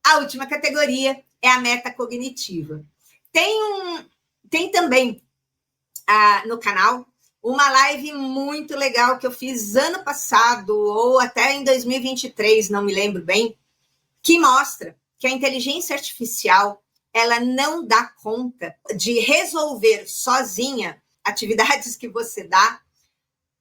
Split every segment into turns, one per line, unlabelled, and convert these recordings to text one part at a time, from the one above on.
A última categoria é a metacognitiva. Tem também no canal uma live muito legal que eu fiz ano passado, ou até em 2023, não me lembro bem, que mostra que a inteligência artificial ela não dá conta de resolver sozinha atividades que você dá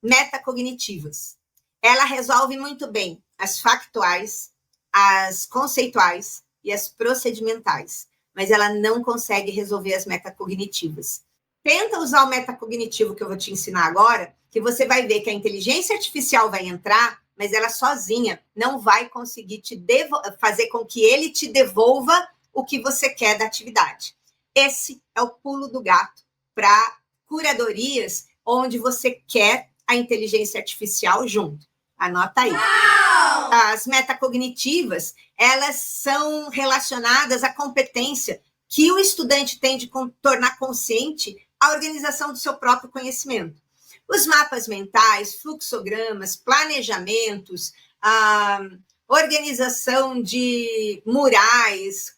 metacognitivas. Ela resolve muito bem as factuais, as conceituais e as procedimentais, mas ela não consegue resolver as metacognitivas. Tenta usar o metacognitivo que eu vou te ensinar agora, que você vai ver que a inteligência artificial vai entrar, mas ela sozinha não vai conseguir fazer com que ele te devolva o que você quer da atividade. Esse é o pulo do gato para curadorias onde você quer a inteligência artificial junto. Anota aí. Uau! As metacognitivas, elas são relacionadas à competência que o estudante tem de tornar consciente a organização do seu próprio conhecimento. Os mapas mentais, fluxogramas, planejamentos, organização de murais,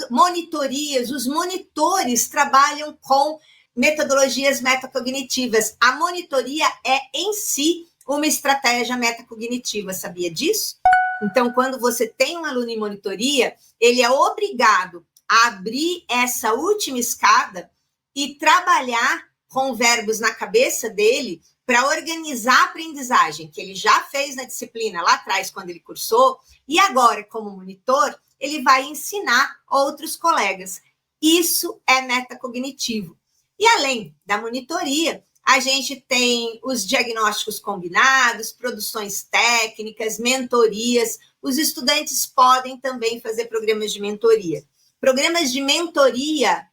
monitorias. Os monitores trabalham com metodologias metacognitivas. A monitoria é, em si, uma estratégia metacognitiva, sabia disso? Então, quando você tem um aluno em monitoria, ele é obrigado a abrir essa última escada e trabalhar com verbos na cabeça dele para organizar a aprendizagem que ele já fez na disciplina lá atrás, quando ele cursou, e agora, como monitor, ele vai ensinar outros colegas. Isso é metacognitivo. E além da monitoria, a gente tem os diagnósticos combinados, produções técnicas, mentorias. Os estudantes podem também fazer programas de mentoria. Programas de mentoria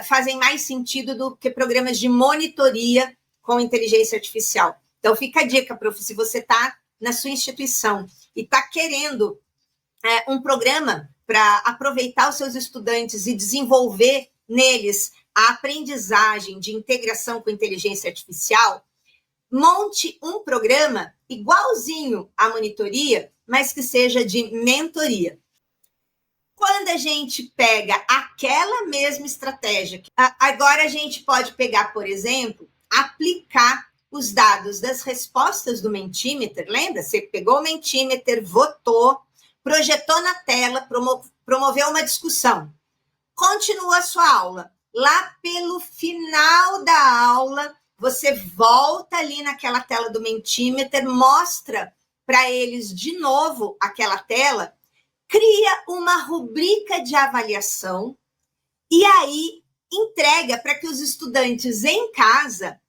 fazem mais sentido do que programas de monitoria com inteligência artificial. Então, fica a dica, prof, se você está na sua instituição e está querendo um programa para aproveitar os seus estudantes e desenvolver neles a aprendizagem de integração com inteligência artificial, monte um programa igualzinho à monitoria, mas que seja de mentoria. Quando a gente pega aquela mesma estratégia, agora a gente pode pegar, por exemplo, aplicar os dados das respostas do Mentimeter. Lembra? Você pegou o Mentimeter, votou, projetou na tela, promoveu uma discussão. Continua a sua aula. Lá pelo final da aula, você volta ali naquela tela do Mentimeter, mostra para eles de novo aquela tela, cria uma rubrica de avaliação e aí entrega para que os estudantes em casa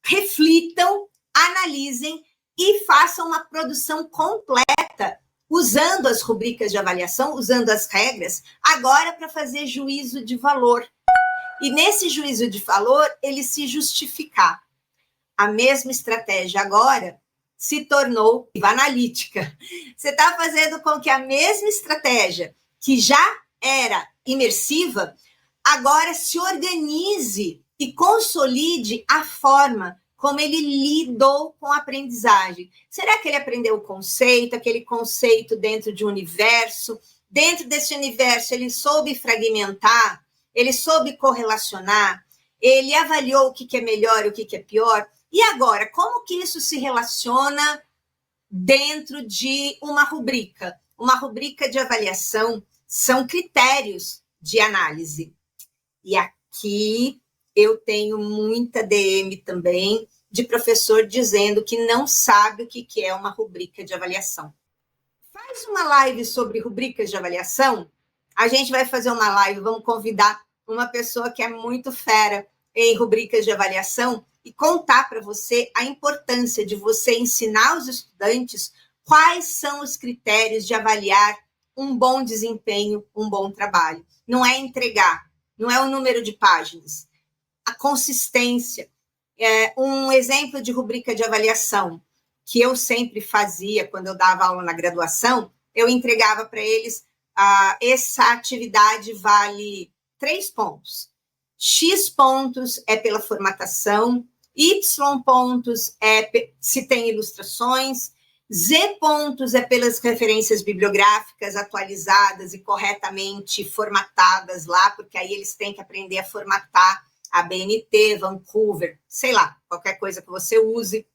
reflitam, analisem e façam uma produção completa usando as rubricas de avaliação, usando as regras, agora para fazer juízo de valor. E nesse juízo de valor, ele se justificar. A mesma estratégia agora se tornou analítica. Você está fazendo com que a mesma estratégia, que já era imersiva, agora se organize e consolide a forma como ele lidou com a aprendizagem. Será que ele aprendeu o conceito, aquele conceito dentro de um universo? Dentro desse universo, ele soube fragmentar, ele soube correlacionar, ele avaliou o que é melhor e o que é pior. E agora, como que isso se relaciona dentro de uma rubrica? Uma rubrica de avaliação são critérios de análise. E aqui eu tenho muita DM também de professor dizendo que não sabe o que é uma rubrica de avaliação. Faz uma live sobre rubricas de avaliação. A gente vai fazer uma live, vamos convidar uma pessoa que é muito fera em rubricas de avaliação e contar para você a importância de você ensinar os estudantes quais são os critérios de avaliar um bom desempenho, um bom trabalho. Não é entregar, não é o número de páginas, a consistência. Um exemplo de rubrica de avaliação que eu sempre fazia quando eu dava aula na graduação, eu entregava para eles essa atividade vale 3 pontos. X pontos é pela formatação, Y pontos é se tem ilustrações, Z pontos é pelas referências bibliográficas atualizadas e corretamente formatadas lá, porque aí eles têm que aprender a formatar a BNT, Vancouver, sei lá, qualquer coisa que você use.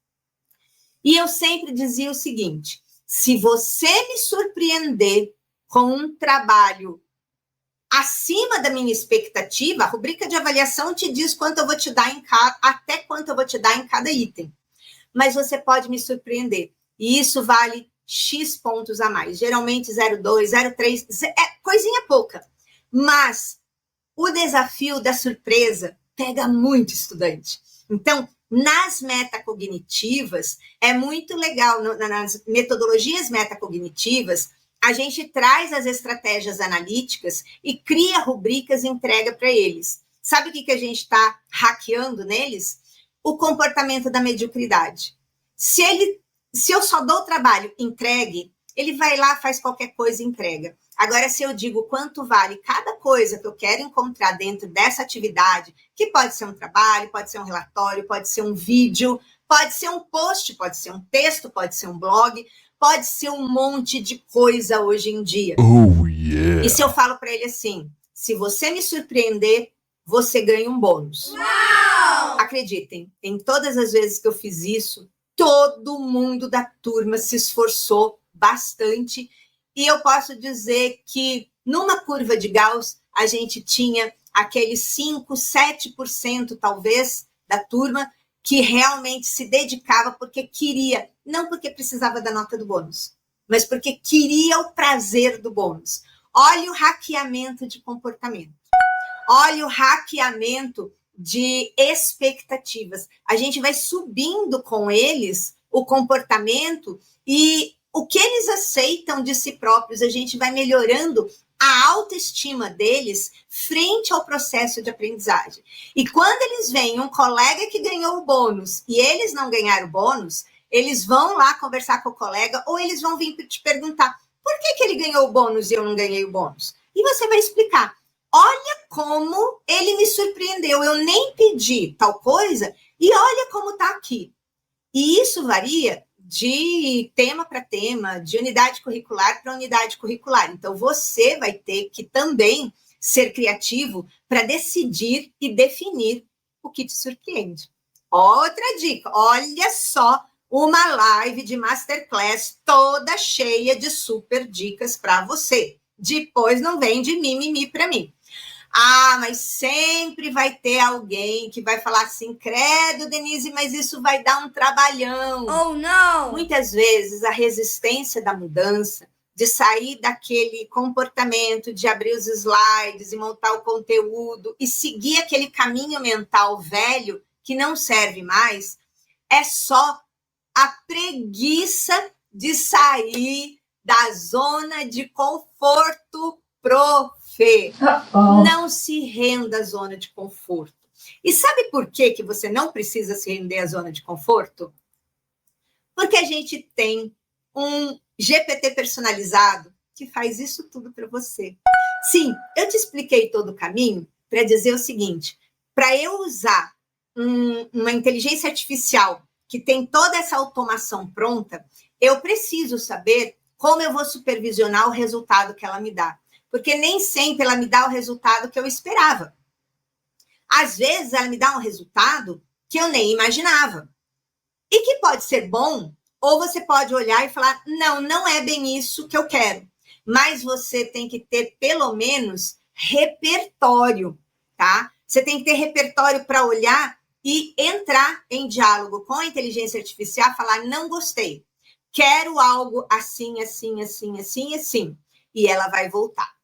E eu sempre dizia o seguinte, se você me surpreender com um trabalho acima da minha expectativa, a rubrica de avaliação te diz quanto eu vou te dar até quanto eu vou te dar em cada item. Mas você pode me surpreender. E isso vale X pontos a mais. Geralmente 0,2, 0,3, é coisinha pouca. Mas o desafio da surpresa pega muito estudante. Então, nas metacognitivas, é muito legal, nas metodologias metacognitivas, a gente traz as estratégias analíticas e cria rubricas e entrega para eles. Sabe o que a gente está hackeando neles? O comportamento da mediocridade. Se eu só dou o trabalho, entregue, ele vai lá, faz qualquer coisa e entrega. Agora, se eu digo quanto vale cada coisa que eu quero encontrar dentro dessa atividade, que pode ser um trabalho, pode ser um relatório, pode ser um vídeo, pode ser um post, pode ser um texto, pode ser um blog, pode ser um monte de coisa hoje em dia.
Oh, yeah.
E se eu falo para ele assim, se você me surpreender, você ganha um bônus.
Uau!
Acreditem, em todas as vezes que eu fiz isso, todo mundo da turma se esforçou bastante. E eu posso dizer que numa curva de Gauss, a gente tinha aqueles 5, 7% talvez da turma que realmente se dedicava porque queria, não porque precisava da nota do bônus, mas porque queria o prazer do bônus. Olha o hackeamento de comportamento. Olha o hackeamento de expectativas. A gente vai subindo com eles o comportamento e o que eles aceitam de si próprios, a gente vai melhorando a autoestima deles frente ao processo de aprendizagem. E quando eles veem um colega que ganhou o bônus e eles não ganharam o bônus, eles vão lá conversar com o colega ou eles vão vir te perguntar por que ele ganhou o bônus e eu não ganhei o bônus? E você vai explicar. Olha como ele me surpreendeu, eu nem pedi tal coisa e olha como está aqui. E isso varia de tema para tema, de unidade curricular para unidade curricular. Então, você vai ter que também ser criativo para decidir e definir o que te surpreende. Outra dica, olha só uma live de masterclass toda cheia de super dicas para você. Depois não vem de mimimi para mim. Ah, mas sempre vai ter alguém que vai falar assim, credo, Denise, mas isso vai dar um trabalhão.
Oh, não!
Muitas vezes a resistência da mudança, de sair daquele comportamento, de abrir os slides e montar o conteúdo e seguir aquele caminho mental velho que não serve mais, é só a preguiça de sair da zona de conforto Não se renda à zona de conforto. E sabe por que você não precisa se render à zona de conforto? Porque a gente tem um GPT personalizado que faz isso tudo para você. Sim, eu te expliquei todo o caminho para dizer o seguinte, para eu usar uma inteligência artificial que tem toda essa automação pronta, eu preciso saber como eu vou supervisionar o resultado que ela me dá. Porque nem sempre ela me dá o resultado que eu esperava. Às vezes, ela me dá um resultado que eu nem imaginava. E que pode ser bom, ou você pode olhar e falar, não, não é bem isso que eu quero. Mas você tem que ter, pelo menos, repertório, tá? Você tem que ter repertório para olhar e entrar em diálogo com a inteligência artificial, falar, não gostei, quero algo assim, assim, assim, assim, assim. E ela vai voltar.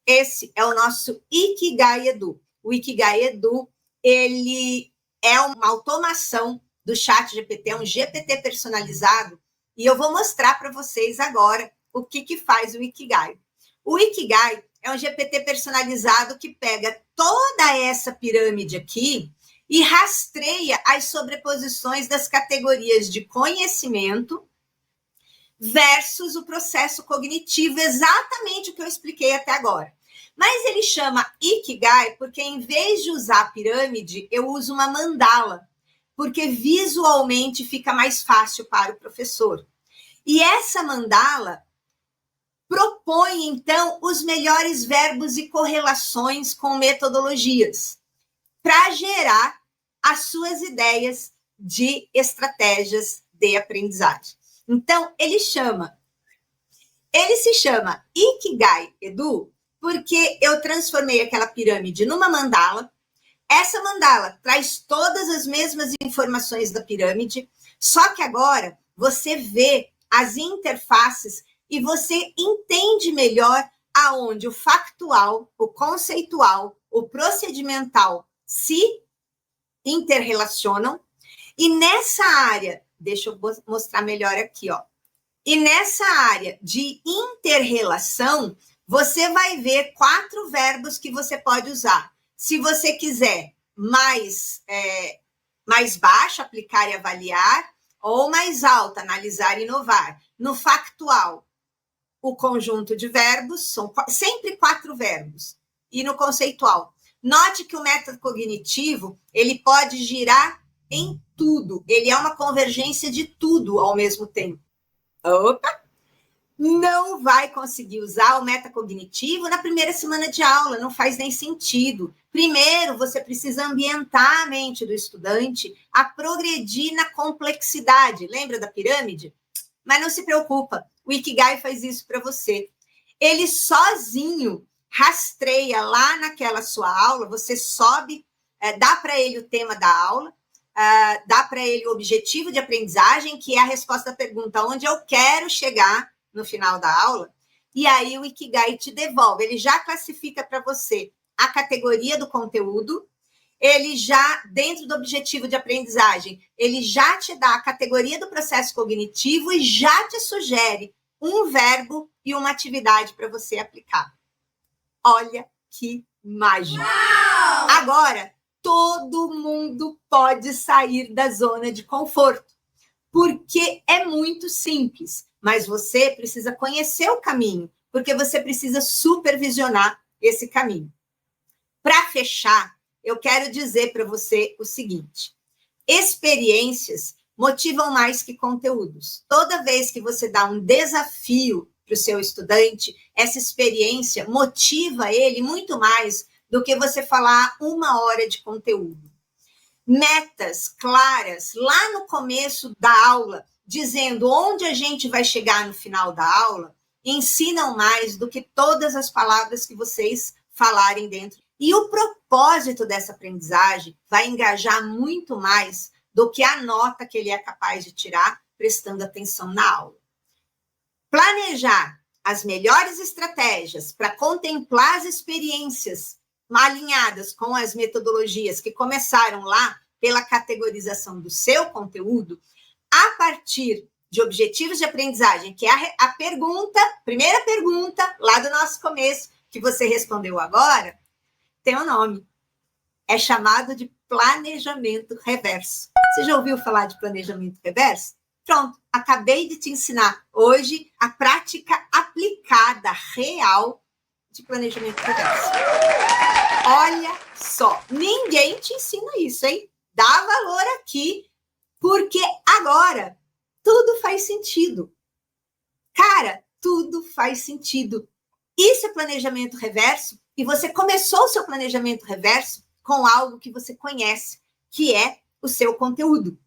Esse é o nosso Ikigai Edu. O Ikigai Edu, ele é uma automação do ChatGPT, é um GPT personalizado, e eu vou mostrar para vocês agora o que faz o Ikigai. O Ikigai é um GPT personalizado que pega toda essa pirâmide aqui e rastreia as sobreposições das categorias de conhecimento versus o processo cognitivo, exatamente o que eu expliquei até agora. Mas ele chama Ikigai porque, em vez de usar a pirâmide, eu uso uma mandala, porque visualmente fica mais fácil para o professor. E essa mandala propõe, então, os melhores verbos e correlações com metodologias para gerar as suas ideias de estratégias de aprendizagem. Então, ele se chama Ikigai Edu, porque eu transformei aquela pirâmide numa mandala. Essa mandala traz todas as mesmas informações da pirâmide, só que agora você vê as interfaces e você entende melhor aonde o factual, o conceitual, o procedimental se interrelacionam. E nessa área, deixa eu mostrar melhor aqui, ó. E nessa área de interrelação, você vai ver 4 verbos que você pode usar. Se você quiser mais baixo, aplicar e avaliar, ou mais alto, analisar e inovar. No factual, o conjunto de verbos, são sempre 4 verbos. E no conceitual, note que o método cognitivo, ele pode girar em tudo. Ele é uma convergência de tudo ao mesmo tempo. Opa! Não vai conseguir usar o metacognitivo na primeira semana de aula, não faz nem sentido. Primeiro, você precisa ambientar a mente do estudante a progredir na complexidade. Lembra da pirâmide? Mas não se preocupa, o Ikigai faz isso para você. Ele sozinho rastreia lá naquela sua aula, você sobe, dá para ele o tema da aula, dá para ele o objetivo de aprendizagem, que é a resposta à pergunta onde eu quero chegar no final da aula, e aí o Ikigai te devolve, ele já classifica para você a categoria do conteúdo, ele já, dentro do objetivo de aprendizagem, ele já te dá a categoria do processo cognitivo e já te sugere um verbo e uma atividade para você aplicar. Olha que mágico!
Uau!
Agora, todo mundo pode sair da zona de conforto, porque é muito simples. Mas você precisa conhecer o caminho, porque você precisa supervisionar esse caminho. Para fechar, eu quero dizer para você o seguinte: experiências motivam mais que conteúdos. Toda vez que você dá um desafio para o seu estudante, essa experiência motiva ele muito mais do que você falar 1 hora de conteúdo. Metas claras lá no começo da aula, dizendo onde a gente vai chegar no final da aula, ensinam mais do que todas as palavras que vocês falarem dentro. E o propósito dessa aprendizagem vai engajar muito mais do que a nota que ele é capaz de tirar prestando atenção na aula. Planejar as melhores estratégias para contemplar as experiências alinhadas com as metodologias que começaram lá pela categorização do seu conteúdo, a partir de objetivos de aprendizagem, que é a primeira pergunta lá do nosso começo, que você respondeu agora, tem um nome. É chamado de planejamento reverso. Você já ouviu falar de planejamento reverso? Pronto, acabei de te ensinar hoje a prática aplicada, real, de planejamento reverso. Olha só, ninguém te ensina isso, hein? Dá valor aqui, porque agora tudo faz sentido. Cara, tudo faz sentido. Isso é planejamento reverso, e você começou o seu planejamento reverso com algo que você conhece, que é o seu conteúdo.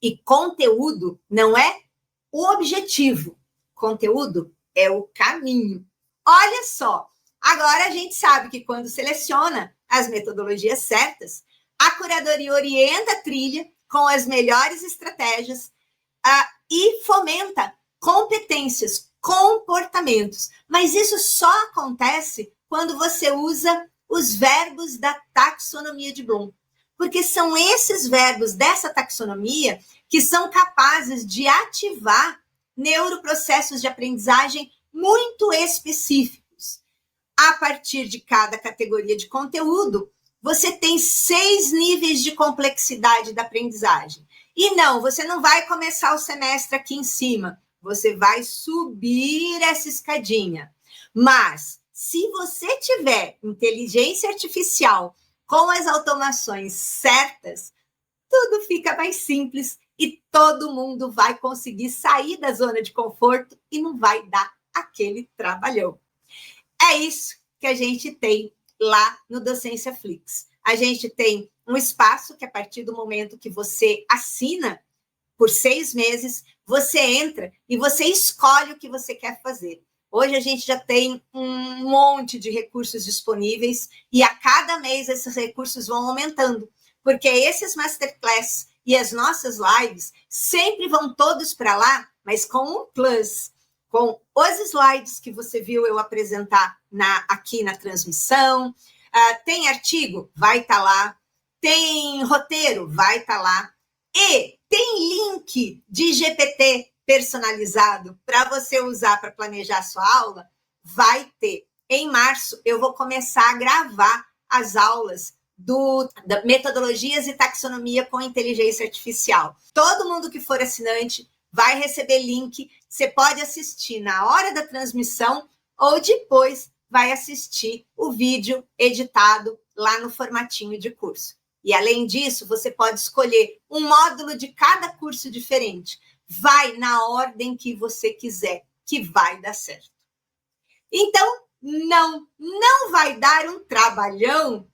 E conteúdo não é o objetivo, conteúdo é o caminho. Olha só, agora a gente sabe que quando seleciona as metodologias certas, a curadoria orienta a trilha com as melhores estratégias e fomenta competências, comportamentos. Mas isso só acontece quando você usa os verbos da taxonomia de Bloom. Porque são esses verbos dessa taxonomia que são capazes de ativar neuroprocessos de aprendizagem muito específicos. A partir de cada categoria de conteúdo, você tem 6 níveis de complexidade da aprendizagem. E não, você não vai começar o semestre aqui em cima, você vai subir essa escadinha. Mas, se você tiver inteligência artificial com as automações certas, tudo fica mais simples e todo mundo vai conseguir sair da zona de conforto e não vai dar aquele trabalhão. É isso que a gente tem lá no Docência Flix. A gente tem um espaço que, a partir do momento que você assina por 6 meses, você entra e você escolhe o que você quer fazer. Hoje a gente já tem um monte de recursos disponíveis e a cada mês esses recursos vão aumentando, porque esses masterclass e as nossas lives sempre vão todos para lá, mas com um plus, com os slides que você viu eu apresentar aqui na transmissão. Tem artigo? Vai estar lá. Tem roteiro? Vai estar lá. E tem link de GPT personalizado para você usar para planejar sua aula? Vai ter. Em março, eu vou começar a gravar as aulas da metodologias e taxonomia com inteligência artificial. Todo mundo que for assinante vai receber link. Você pode assistir na hora da transmissão ou depois vai assistir o vídeo editado lá no formatinho de curso. E, além disso, você pode escolher um módulo de cada curso diferente. Vai na ordem que você quiser, que vai dar certo. Então, não vai dar um trabalhão?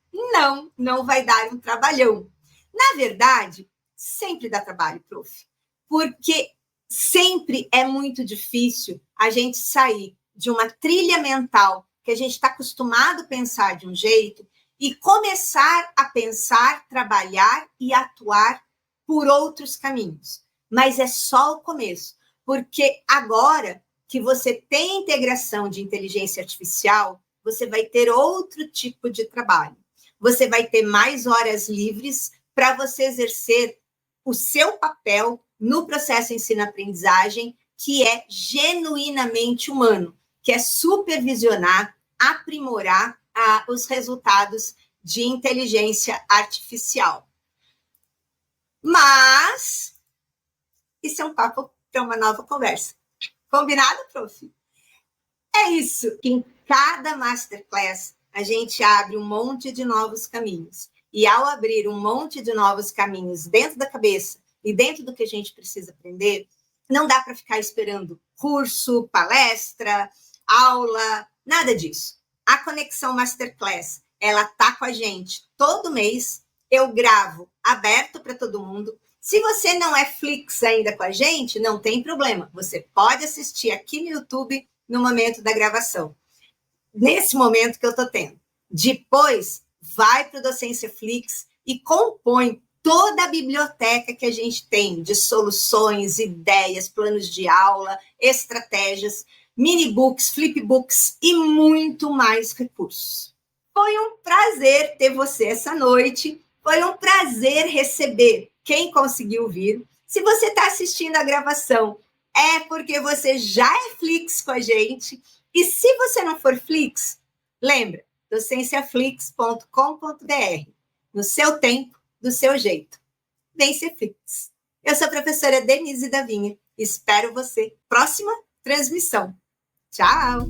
Não vai dar um trabalhão. Na verdade, sempre dá trabalho, prof. Porque sempre é muito difícil a gente sair de uma trilha mental que a gente está acostumado a pensar de um jeito e começar a pensar, trabalhar e atuar por outros caminhos. Mas é só o começo, porque agora que você tem integração de inteligência artificial, você vai ter outro tipo de trabalho. Você vai ter mais horas livres para você exercer o seu papel no processo ensino-aprendizagem, que é genuinamente humano, que é supervisionar, aprimorar os resultados de inteligência artificial. Mas isso é um papo para uma nova conversa. Combinado, prof? É isso. Em cada masterclass, a gente abre um monte de novos caminhos. E ao abrir um monte de novos caminhos dentro da cabeça e dentro do que a gente precisa aprender, não dá para ficar esperando curso, palestra, aula, nada disso. A Conexão Masterclass, ela tá com a gente todo mês. Eu gravo aberto para todo mundo. Se você não é Flix ainda com a gente, não tem problema. Você pode assistir aqui no YouTube no momento da gravação. Nesse momento que eu tô tendo. Depois, vai para o Docência Flix e compõe toda a biblioteca que a gente tem de soluções, ideias, planos de aula, estratégias, minibooks, flipbooks e muito mais recursos. Foi um prazer ter você essa noite. Foi um prazer receber quem conseguiu vir. Se você está assistindo a gravação, é porque você já é Flix com a gente. E se você não for Flix, lembra, docenciaflix.com.br. No seu tempo, do seu jeito. Vem ser Flix. Eu sou a professora Denise Davinha. Espero você. Próxima transmissão. Tchau!